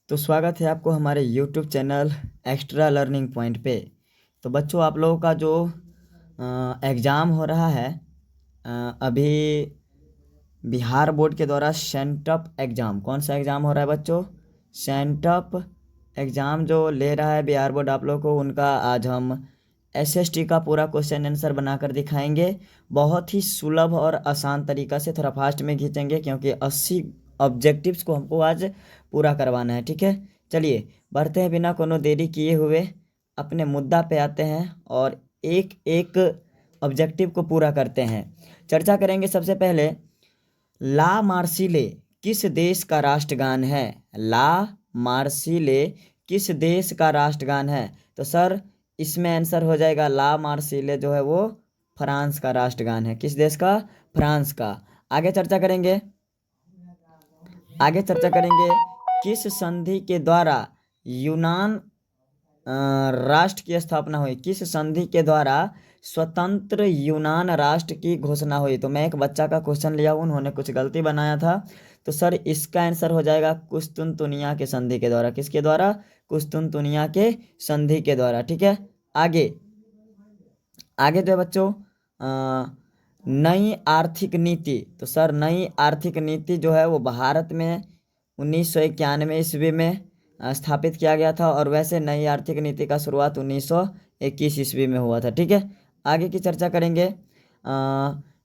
तो स्वागत है आपको हमारे YouTube channel extra learning point पे। तो बच्चों, आप लोगों का जो एग्ज़ाम हो रहा है अभी बिहार बोर्ड के द्वारा सेंटअप एग्ज़ाम, कौन सा एग्ज़ाम हो रहा है बच्चों? सेंटअप एग्ज़ाम जो ले रहा है बिहार बोर्ड आप लोगों को, उनका आज हम SST का पूरा क्वेश्चन आंसर बनाकर दिखाएंगे। बहुत ही सुलभ और आसान तरीका से, थोड़ा फास्ट में खींचेंगे क्योंकि 80 ऑब्जेक्टिव्स को हमको आज पूरा करवाना है। ठीक है, चलिए बढ़ते हैं बिना कोनो देरी किए हुए, अपने मुद्दा पे आते हैं और एक एक ऑब्जेक्टिव को पूरा करते हैं। चर्चा करेंगे सबसे पहले, ला मार्सिले किस देश का राष्ट्रगान है? ला मार्सिले किस देश का राष्ट्रगान है? तो सर इसमें आंसर हो जाएगा ला मार्सिले जो है वो फ्रांस का राष्ट्रगान है। किस देश का? फ्रांस का। आगे चर्चा करेंगे, किस संधि के द्वारा यूनान राष्ट्र की स्थापना हुई? किस संधि के द्वारा स्वतंत्र यूनान राष्ट्र की घोषणा हुई? तो मैं एक बच्चा का क्वेश्चन लिया हूँ, उन्होंने कुछ गलती बनाया था, तो सर इसका आंसर हो जाएगा कुस्तुनतुनिया के संधि के द्वारा। किसके द्वारा? कुस्तुनतुनिया के संधि के द्वारा। ठीक है, आगे जो है बच्चों नई आर्थिक नीति। तो सर नई आर्थिक नीति जो है वो भारत में 1991 ईस्वी में स्थापित किया गया था, और वैसे नई आर्थिक नीति का शुरुआत 1921 ईस्वी में हुआ था। ठीक है, आगे की चर्चा करेंगे।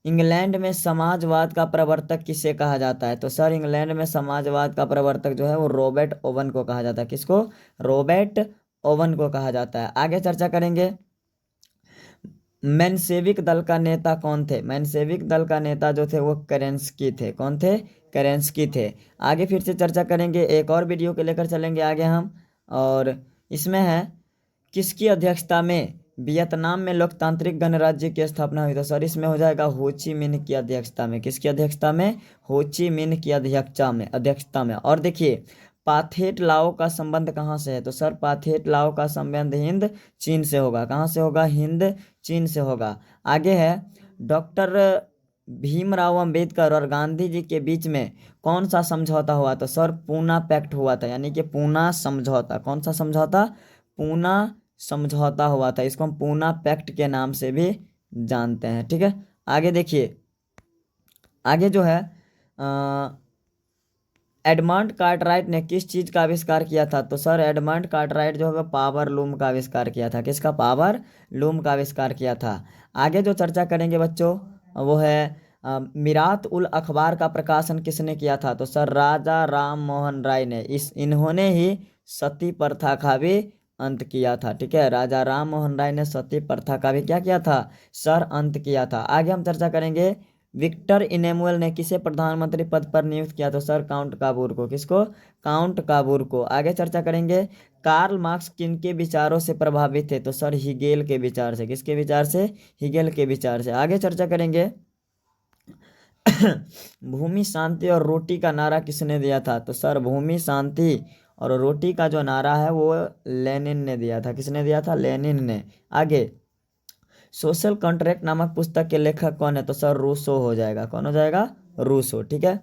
इंग्लैंड में समाजवाद का प्रवर्तक किसे कहा जाता है? तो सर इंग्लैंड में समाजवाद का प्रवर्तक जो है वो रॉबर्ट ओवन को कहा जाता है। किसको? रॉबर्ट ओवन को कहा जाता है। आगे चर्चा करेंगे, मेंशेविक दल का नेता कौन थे? मेंशेविक दल का नेता जो थे वो केरेंस्की थे। कौन थे? केरेंस्की थे। आगे फिर से चर्चा करेंगे, एक और वीडियो को लेकर चलेंगे आगे हम, और इसमें है किसकी अध्यक्षता में वियतनाम में लोकतांत्रिक गणराज्य की स्थापना हुई? तो सर इसमें हो जाएगा हो ची मिन्ह की अध्यक्षता में। किसकी अध्यक्षता में? हो ची मिन्ह की अध्यक्षता में। और देखिए पाथेट लाओ का संबंध कहाँ से है? तो सर पाथेट लाओ का संबंध हिंद चीन से होगा। कहाँ से होगा? हिंद चीन से होगा। आगे है डॉक्टर भीमराव अंबेडकर और गांधी जी के बीच में कौन सा समझौता हुआ? तो सर पूना पैक्ट हुआ था, यानी कि पूना समझौता। कौन सा समझौता? पूना समझौता हुआ था। इसको हम पूना पैक्ट के नाम से भी जानते हैं। ठीक है, आगे देखिए, आगे जो है एडमंड कार्टराइट ने किस चीज का आविष्कार किया था? तो सर एडमंड कार्टराइट जो है पावर लूम का आविष्कार किया था। किसका? पावर लूम का आविष्कार किया था। आगे जो चर्चा करेंगे बच्चों वो है मिरात उल अखबार का प्रकाशन किसने किया था? तो सर राजा राम मोहन राय ने। इन्होंने ही सती प्रथा का भी अंत किया था। ठीक है, राजा राम मोहन राय ने सती प्रथा का भी क्या किया था? सर अंत किया था। आगे हम चर्चा करेंगे, विक्टर इनेमुअल ने किसे प्रधानमंत्री पद पर नियुक्त किया? तो सर काउंट काबूर को। किसको? काउंट काबूर को। आगे चर्चा करेंगे, कार्ल मार्क्स किनके विचारों से प्रभावित थे? तो सर हिगेल के विचार से। किसके विचार से? हिगेल के विचार से। आगे चर्चा करेंगे भूमि शांति और रोटी का नारा किसने दिया था? तो सर भूमि शांति और रोटी का जो नारा है वो लेनिन ने दिया था। किसने दिया था? लेनिन ने। आगे सोशल कॉन्ट्रैक्ट नामक पुस्तक के लेखक कौन है? तो सर रूसो हो जाएगा। कौन हो जाएगा? रूसो। ठीक है,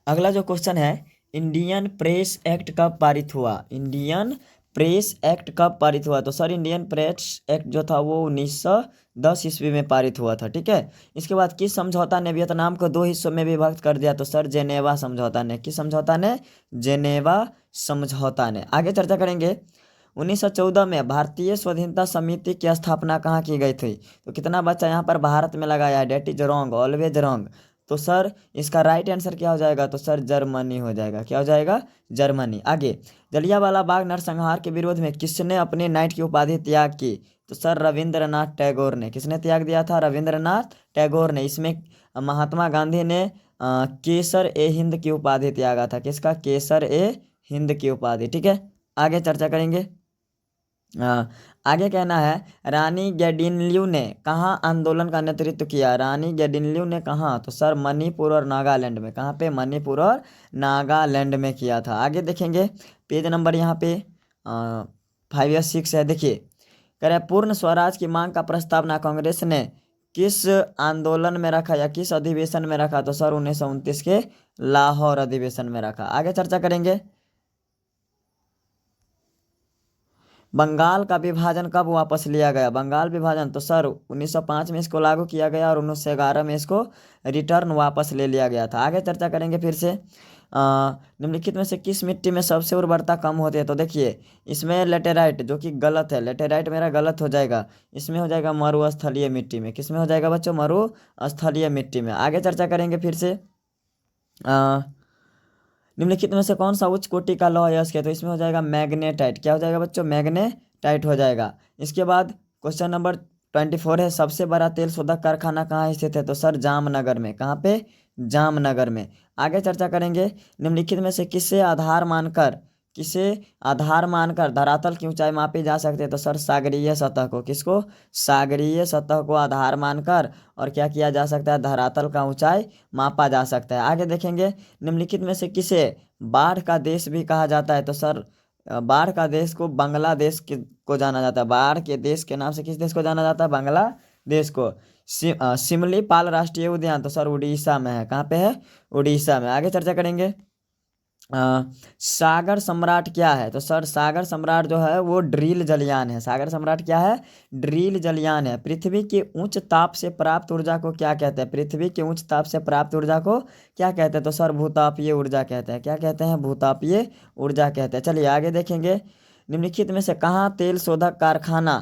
अगला जो क्वेश्चन है, इंडियन प्रेस एक्ट कब पारित हुआ? इंडियन प्रेस एक्ट कब पारित हुआ? तो सर इंडियन प्रेस एक्ट जो था वो 1910 ईस्वी में पारित हुआ था। ठीक है, इसके बाद किस समझौता ने वियतनाम को दो हिस्सों में विभक्त कर दिया? तो सर जेनेवा समझौता ने। किस समझौता ने? जेनेवा समझौता ने। आगे चर्चा करेंगे, 1914 में भारतीय स्वाधीनता समिति की स्थापना कहाँ की गई थी? तो कितना बच्चा यहाँ पर भारत में लगाया है? Date is wrong, always wrong. तो सर इसका राइट आंसर क्या हो जाएगा? तो सर जर्मनी हो जाएगा। क्या हो जाएगा? जर्मनी। आगे जलियांवाला बाग नरसंहार के विरोध में किसने अपने नाइट की उपाधि त्याग की? तो सर रविंद्रनाथ टैगोर ने। किसने त्याग दिया था? रविंद्रनाथ टैगोर ने। इसमें महात्मा गांधी ने केसर ए हिंद की उपाधि त्यागा था। किसका? केसर ए हिंद की उपाधि। ठीक है, आगे चर्चा करेंगे। आगे कहना है, रानी गेडिनल्यू ने कहाँ आंदोलन का नेतृत्व किया? रानी गेडिनल्यू ने कहाँ? तो सर मणिपुर और नागालैंड में। कहाँ पे? मणिपुर और नागालैंड में किया था। आगे देखेंगे, पेज नंबर यहाँ पे 5 या 6 है। देखिए कह रहे पूर्ण स्वराज की मांग का प्रस्तावना कांग्रेस ने किस आंदोलन में रखा या किस अधिवेशन में रखा, तो सर 1929 के लाहौर अधिवेशन में रखा। आगे चर्चा करेंगे। बंगाल का विभाजन कब वापस लिया गया, बंगाल विभाजन, तो सर 1905 में इसको लागू किया गया और 1911 में इसको रिटर्न वापस ले लिया गया था। आगे चर्चा करेंगे फिर से। निम्नलिखित में से किस मिट्टी में सबसे उर्वरता कम होती है, तो देखिए इसमें लेटेराइट, जो कि गलत है, लेटेराइट मेरा गलत हो जाएगा, इसमें हो जाएगा मरुस्थलीय मिट्टी में। किस में हो जाएगा बच्चों, मरुस्थलीय मिट्टी में। आगे चर्चा करेंगे फिर से। अ, निम्नलिखित में से कौन सा उच्च कोटि का लौह अयस्क है, तो इसमें हो जाएगा मैग्नेटाइट। क्या हो जाएगा बच्चों, मैग्नेटाइट हो जाएगा। इसके बाद क्वेश्चन नंबर 24 है, सबसे बड़ा तेल शोधक कारखाना कहाँ स्थित है, तो सर जामनगर में। कहाँ पे, जामनगर में। आगे चर्चा करेंगे। निम्नलिखित में से किसे आधार मानकर धरातल की ऊंचाई मापी जा सकती है, तो सर सागरीय सतह को। किसको, सागरीय सतह को आधार मानकर और क्या किया जा सकता है, धरातल का ऊंचाई मापा जा सकता है। आगे देखेंगे। निम्नलिखित में से किसे बाढ़ का देश भी कहा जाता है, तो सर बाढ़ का देश को बांग्लादेश को जाना जाता है। बाढ़ के देश के नाम से किस देश को जाना जाता है, बांग्लादेश को। सिमलीपाल राष्ट्रीय उद्यान, तो सर उड़ीसा में है। कहाँ पे है, उड़ीसा में। आगे चर्चा करेंगे। सागर सम्राट क्या है, तो सर सागर सम्राट जो है वो ड्रील जलयान है। सागर सम्राट क्या है, ड्रील जलयान है। पृथ्वी के उच्च ताप से प्राप्त ऊर्जा को क्या कहते हैं, पृथ्वी के उच्च ताप से प्राप्त ऊर्जा को क्या कहते हैं, तो सर भूतापीय ऊर्जा कहते हैं। क्या कहते हैं, भूतापीय ऊर्जा कहते हैं। चलिए आगे देखेंगे। निम्नलिखित में से कहाँ तेल शोधक कारखाना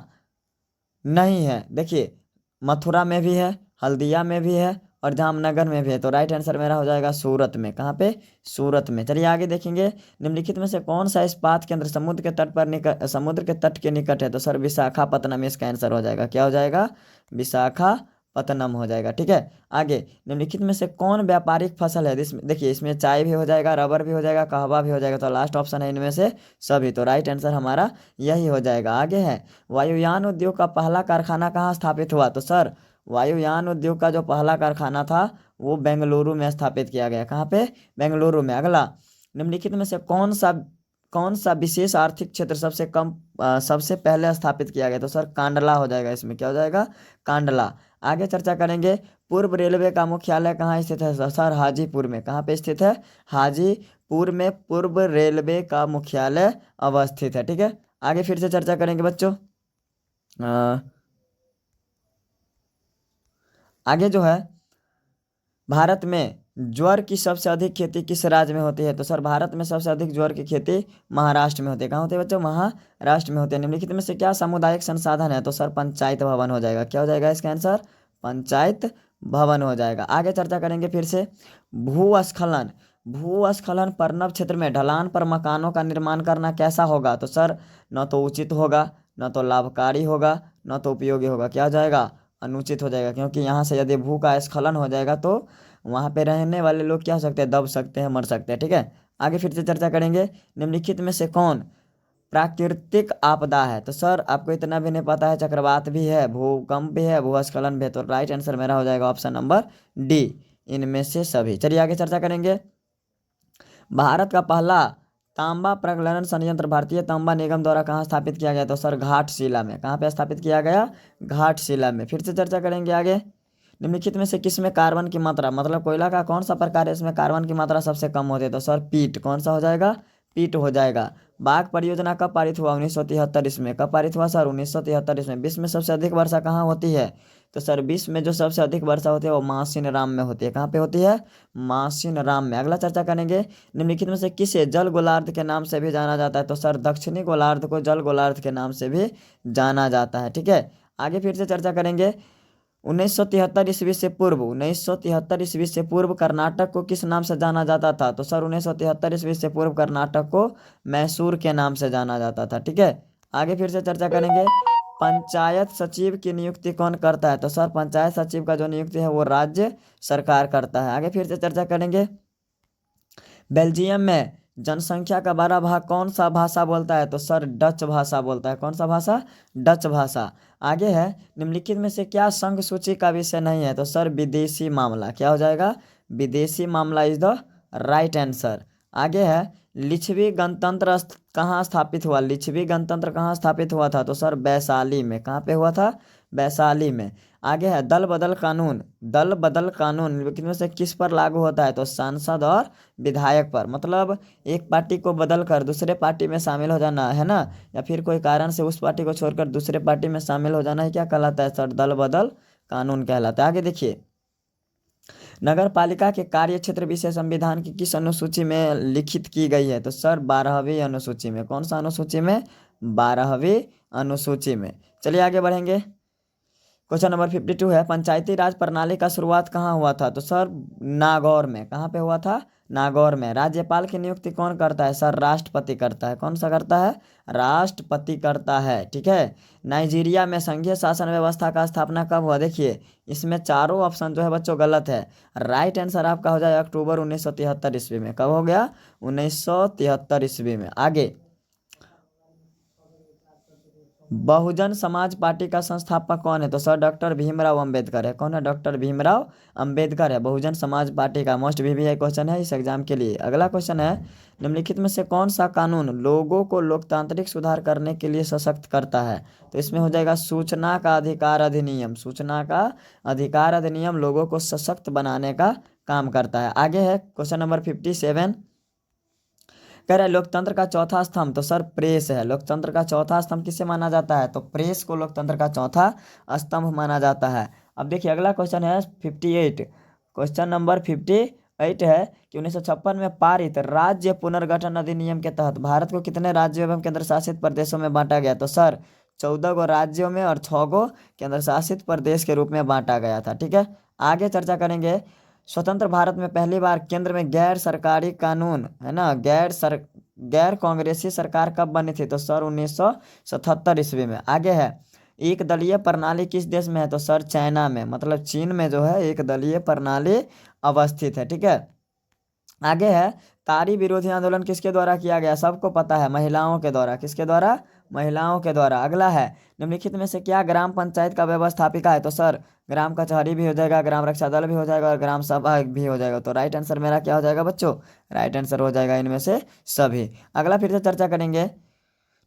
नहीं है, देखिए मथुरा में भी है, हल्दिया में भी है और जामनगर में भी है। तो राइट आंसर मेरा हो जाएगा सूरत में। कहाँ पे, सूरत में। चलिए आगे देखेंगे। निम्नलिखित में से कौन सा इस्पात केंद्र समुद्र के तट पर समुद्र के तट के निकट है, तो सर विशाखापत्तनम इसका आंसर हो जाएगा। क्या हो जाएगा, विशाखापत्तनम हो जाएगा। ठीक है। आगे। निम्नलिखित में से कौन व्यापारिक फसल है, देखिए इसमें चाय भी हो जाएगा, रबर भी हो जाएगा, कहवा भी हो जाएगा। तो लास्ट ऑप्शन है इनमें से सभी। तो राइट आंसर हमारा यही हो जाएगा। आगे है, वायुयान उद्योग का पहला कारखाना कहाँ स्थापित हुआ, तो सर वायुयान उद्योग का जो पहला कारखाना था वो बेंगलुरु में स्थापित किया गया। कहाँ पे, बेंगलुरु में। अगला। निम्नलिखित में से कौन सा विशेष आर्थिक क्षेत्र सबसे पहले स्थापित किया गया, तो सर कांडला हो जाएगा। इसमें क्या हो जाएगा, कांडला। आगे चर्चा करेंगे। पूर्व रेलवे का मुख्यालय कहाँ स्थित है, तो सर हाजीपुर में। कहाँ पे स्थित है, हाजीपुर में पूर्व रेलवे का मुख्यालय अवस्थित है। ठीक है। आगे फिर से चर्चा करेंगे बच्चों। आगे जो है, भारत में ज्वार की सबसे अधिक खेती किस राज्य में होती है, तो सर भारत में सबसे अधिक ज्वार की खेती महाराष्ट्र में होती है। कहाँ होती है बच्चों, महाराष्ट्र में होती है। निम्नलिखित में से क्या सामुदायिक संसाधन है, तो सर पंचायत भवन हो जाएगा। क्या हो जाएगा इसका आंसर, पंचायत भवन हो जाएगा। आगे चर्चा करेंगे फिर से। भूस्खलन भूस्खलन पर्णव क्षेत्र में ढलान पर मकानों का निर्माण करना कैसा होगा, तो सर न तो उचित होगा, न तो लाभकारी होगा, न तो उपयोगी होगा। क्या हो जाएगा, अनुचित हो जाएगा। क्योंकि यहाँ से यदि भू का स्खलन हो जाएगा तो वहाँ पे रहने वाले लोग क्या हो सकते हैं, दब सकते हैं, मर सकते हैं। ठीक है। आगे फिर से चर्चा करेंगे। निम्नलिखित में से कौन प्राकृतिक आपदा है, तो सर आपको इतना भी नहीं पता है, चक्रवात भी है, भूकंप भी है, भूस्खलन भी है। तो राइट आंसर मेरा हो जाएगा ऑप्शन नंबर डी, इनमें से सभी। चलिए आगे चर्चा करेंगे। भारत का पहला तांबा प्रगलन संयंत्र भारतीय तांबा निगम द्वारा कहाँ स्थापित किया गया, तो सर घाटशिला में। कहाँ पे स्थापित किया गया, घाटशिला में। फिर से चर्चा करेंगे आगे। निम्नलिखित में से किसमें कार्बन की मात्रा, मतलब कोयला का कौन सा प्रकार है इसमें कार्बन की मात्रा सबसे कम होती है, तो सर पीट। कौन सा हो जाएगा, पीट हो जाएगा। बाघ परियोजना कब पारित हुआ, 1973 इसमें। कब पारित हुआ सर, 1973 इसमें। विश्व में सबसे अधिक वर्षा कहाँ होती है, तो सर विश्व में जो सबसे अधिक वर्षा होती है वो मासिनराम में होती है। कहाँ पे होती है, मासिनराम में। अगला चर्चा करेंगे। निम्नलिखित में से किसे जल गोलार्ध के नाम से भी जाना जाता है, तो सर दक्षिणी गोलार्ध को जल गोलार्ध के नाम से भी जाना जाता है। ठीक है। आगे फिर से चर्चा करेंगे। 1973 ईस्वी से पूर्व कर्नाटक को किस नाम से जाना जाता था, तो सर 1973 ईस्वी से पूर्व कर्नाटक को मैसूर के नाम से जाना जाता था। ठीक है। आगे फिर से चर्चा करेंगे। पंचायत सचिव की नियुक्ति कौन करता है, तो सर पंचायत सचिव का जो नियुक्ति है वो राज्य सरकार करता है। आगे फिर से चर्चा करेंगे। बेल्जियम में जनसंख्या का बड़ा भाग कौन सा भाषा बोलता है, तो सर डच भाषा बोलता है। कौन सा भाषा, डच भाषा। आगे है, निम्नलिखित में से क्या संघ सूची का विषय नहीं है, तो सर विदेशी मामला। क्या हो जाएगा, विदेशी मामला इज द राइट आंसर। आगे है, लिच्छवी गणतंत्र कहाँ स्थापित हुआ, लिच्छवी गणतंत्र कहाँ स्थापित हुआ था, तो सर वैशाली में। कहाँ पे हुआ था, वैशाली में। आगे है दल बदल कानून। दल बदल कानून निम्नलिखित में से किस पर लागू होता है? तो सांसद और विधायक पर। मतलब एक पार्टी को बदल कर दूसरे पार्टी में शामिल हो जाना है ना, या फिर कोई कारण से उस पार्टी को छोड़कर दूसरे पार्टी में शामिल हो जाना है, क्या कहलाता है सर? दल बदल कानून कहलाता है। आगे देखिए, नगर पालिका के कार्य क्षेत्र विषय संविधान की किस अनुसूची में लिखित की गई है? तो सर 12वीं अनुसूची में। कौन सा अनुसूची में? 12वीं अनुसूची में। चलिए आगे बढ़ेंगे। क्वेश्चन नंबर 52 है, पंचायती राज प्रणाली का शुरुआत कहाँ हुआ था? तो सर नागौर में। कहाँ पे हुआ था? नागौर में। राज्यपाल की नियुक्ति कौन करता है? सर राष्ट्रपति करता है। कौन सा करता है? राष्ट्रपति करता है। ठीक है। नाइजीरिया में संघीय शासन व्यवस्था का स्थापना कब हुआ? देखिए इसमें चारों ऑप्शन जो है बच्चों गलत है। राइट आंसर आपका हो जाए अक्टूबर 1973 ईस्वी में। कब हो गया? 1973 ईस्वी में। आगे, बहुजन समाज पार्टी का संस्थापक कौन है? तो सर डॉक्टर भीमराव अंबेडकर है। कौन है? डॉक्टर भीमराव अंबेडकर है बहुजन समाज पार्टी का। मोस्ट वीवीआई क्वेश्चन है इस एग्जाम के लिए। अगला क्वेश्चन है, निम्नलिखित में से कौन सा कानून लोगों को लोकतांत्रिक सुधार करने के लिए सशक्त करता है? तो इसमें हो जाएगा सूचना का अधिकार अधिनियम। सूचना का अधिकार अधिनियम लोगों को सशक्त बनाने का काम करता है। आगे है क्वेश्चन नंबर 57, कह रहा है लोकतंत्र का चौथा स्तंभ। तो सर प्रेस है। लोकतंत्र का चौथा स्तंभ किसे माना जाता है? तो प्रेस को लोकतंत्र का चौथा स्तंभ माना जाता है। अब देखिए अगला क्वेश्चन है 58। क्वेश्चन नंबर 58 है कि 1956 में पारित राज्य पुनर्गठन अधिनियम के तहत भारत को कितने राज्यों एवं केंद्र शासित प्रदेशों में बांटा गया? तो सर 14 गो राज्यों में और 6 गो केंद्र शासित प्रदेश के रूप में बांटा गया था। ठीक है। आगे चर्चा करेंगे, स्वतंत्र भारत में पहली बार केंद्र में गैर सरकारी कानून है ना, गैर कांग्रेसी सरकार कब बनी थी? तो सर 1977 ईस्वी में। आगे है, एक दलीय प्रणाली किस देश में है? तो सर चाइना में। मतलब चीन में जो है एक दलीय प्रणाली अवस्थित है। ठीक है। आगे है, तारी विरोधी आंदोलन किसके द्वारा किया गया? सबको पता है, महिलाओं के द्वारा। किसके द्वारा? महिलाओं के द्वारा। अगला है, निम्नलिखित में से क्या ग्राम पंचायत का व्यवस्थापिका है? तो सर ग्राम कचहरी भी हो जाएगा, ग्राम रक्षा दल भी हो जाएगा और ग्राम सभा भी हो जाएगा। तो राइट आंसर मेरा क्या हो जाएगा बच्चों? राइट आंसर हो जाएगा इनमें से सभी। अगला फिर से चर्चा करेंगे,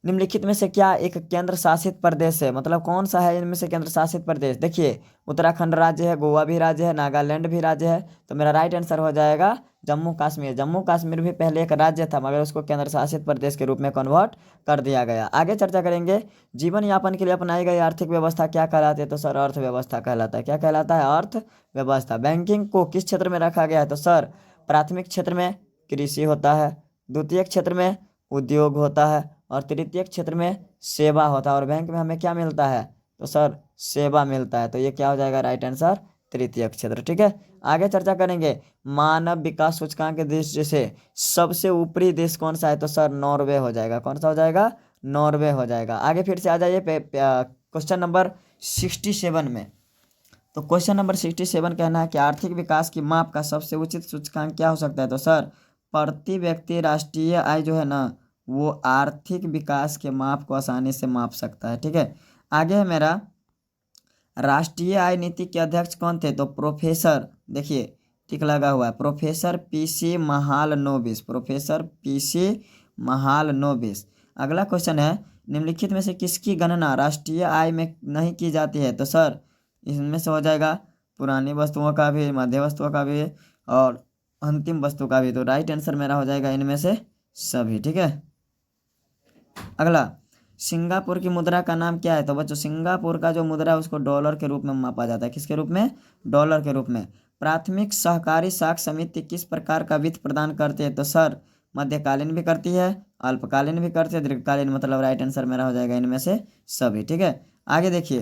निम्नलिखित में से क्या एक केंद्र शासित प्रदेश है? मतलब कौन सा है इनमें से केंद्र शासित प्रदेश? देखिए उत्तराखंड राज्य है, गोवा भी राज्य है, नागालैंड भी राज्य है। तो मेरा राइट आंसर हो जाएगा जम्मू कश्मीर। जम्मू कश्मीर भी पहले एक राज्य था मगर उसको केंद्र शासित प्रदेश के रूप में कन्वर्ट कर दिया गया। आगे चर्चा करेंगे, जीवन यापन के लिए अपनाई गई आर्थिक व्यवस्था क्या कहलाती है? तो सर अर्थव्यवस्था कहलाता है। क्या कहलाता है? अर्थव्यवस्था। बैंकिंग को किस क्षेत्र में रखा गया है? तो सर प्राथमिक क्षेत्र में कृषि होता है, द्वितीय क्षेत्र में उद्योग होता है और तृतीय क्षेत्र में सेवा होता है। और बैंक में हमें क्या मिलता है? तो सर सेवा मिलता है। तो ये क्या हो जाएगा? राइट आंसर तृतीय क्षेत्र। ठीक है। आगे चर्चा करेंगे, मानव विकास सूचकांक के दृष्टि से सबसे ऊपरी देश कौन सा है? तो सर नॉर्वे हो जाएगा। कौन सा हो जाएगा? नॉर्वे हो जाएगा। आगे फिर से आ जाइए क्वेश्चन नंबर 67 में। तो क्वेश्चन नंबर 67 कहना है कि आर्थिक विकास की माप का सबसे उचित सूचकांक क्या हो सकता है? तो सर प्रति व्यक्ति राष्ट्रीय आय जो है ना, वो आर्थिक विकास के माप को आसानी से माप सकता है। ठीक है। आगे है मेरा, राष्ट्रीय आय नीति के अध्यक्ष कौन थे? तो प्रोफेसर, देखिए टिक लगा हुआ है, professor PC Mahalanobis. Professor PC Mahalanobis. अगला क्वेश्चन है, निम्नलिखित में से किसकी गणना राष्ट्रीय आय में नहीं की जाती है? तो सर इसमें से हो जाएगा पुरानी वस्तुओं का भी, मध्य वस्तुओं का भी और अंतिम वस्तु का भी। तो राइट आंसर मेरा हो जाएगा इनमें से सभी। ठीक है। अगला, सिंगापुर की मुद्रा का नाम क्या है? तो बच्चों सिंगापुर का जो मुद्रा है उसको डॉलर के रूप में मापा जाता है। किसके रूप में? डॉलर के रूप में। प्राथमिक सहकारी साख समिति किस प्रकार का वित्त प्रदान करती है? तो सर मध्यकालीन भी करती है, अल्पकालीन भी करती है, दीर्घकालीन। मतलब राइट आंसर मेरा हो जाएगा इनमें से सभी। ठीक है। आगे देखिए,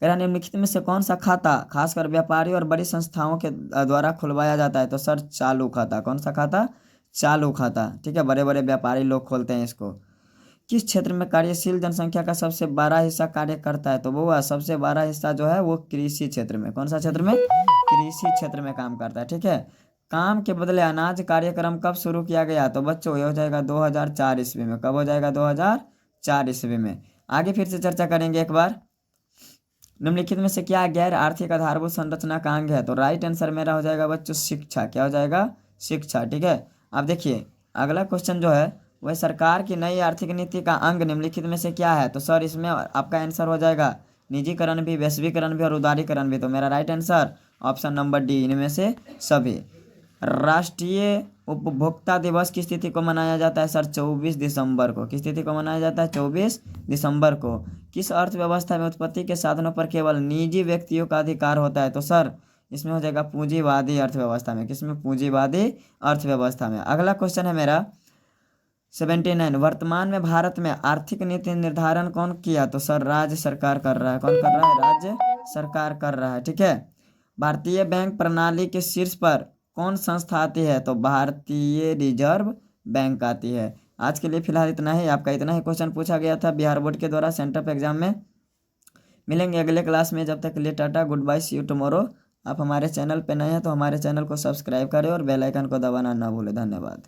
कह रहा निम्नलिखित में से कौन सा खाता खासकर व्यापारी और बड़ी संस्थाओं के द्वारा खुलवाया जाता है? तो सर चालू खाता। कौन सा खाता? चालू खाता। ठीक है। बड़े बड़े व्यापारी लोग खोलते हैं इसको। किस क्षेत्र में कार्यशील जनसंख्या का सबसे बड़ा हिस्सा कार्य करता है? तो वो सबसे बड़ा हिस्सा जो है वो कृषि क्षेत्र में। कौन सा क्षेत्र में? कृषि क्षेत्र में काम करता है। ठीक है। काम के बदले अनाज कार्यक्रम कब शुरू किया गया? तो बच्चों ये हो जाएगा 2004 ईस्वी में। कब हो जाएगा? 2004 ईस्वी में। आगे फिर से चर्चा करेंगे एक बार, निम्नलिखित में से क्या गैर आर्थिक आधारभूत संरचना का अंग है? तो राइट आंसर मेरा हो जाएगा बच्चों शिक्षा। क्या हो जाएगा? शिक्षा। ठीक है। अब देखिए अगला क्वेश्चन जो है वह सरकार की नई आर्थिक नीति का अंग निम्नलिखित में से क्या है? तो सर इसमें आपका आंसर हो जाएगा निजीकरण भी, वैश्वीकरण भी और उदारीकरण भी। तो मेरा right answer option number D, इनमें से सभी। राष्ट्रीय उपभोक्ता दिवस किस तिथि को मनाया जाता है सर? 24 दिसंबर को। किस तिथि को मनाया जाता है? 24 दिसंबर को। किस अर्थव्यवस्था में उत्पत्ति के साधनों पर केवल निजी व्यक्तियों का अधिकार होता है? तो सर इसमें हो जाएगा पूंजीवादी अर्थव्यवस्था में। किसमें? पूंजीवादी अर्थव्यवस्था में। अगला क्वेश्चन है मेरा 79, वर्तमान में भारत में आर्थिक नीति निर्धारण कौन किया? तो सर राज्य सरकार कर रहा है। कौन कर रहा है? राज्य सरकार कर रहा है, ठीक है। भारतीय बैंक प्रणाली के शीर्ष पर कौन संस्था आती है? तो भारतीय रिजर्व बैंक आती है। आज के लिए फिलहाल इतना ही, आपका इतना ही क्वेश्चन पूछा गया था बिहार बोर्ड के द्वारा सेंटर ऑफ एग्जाम में। मिलेंगे अगले क्लास में, जब तक के लिए tata, good bye, see you tomorrow. आप हमारे चैनल पे नए हैं तो हमारे चैनल को सब्सक्राइब करें और बेल आइकन को दबाना ना भूलें। धन्यवाद।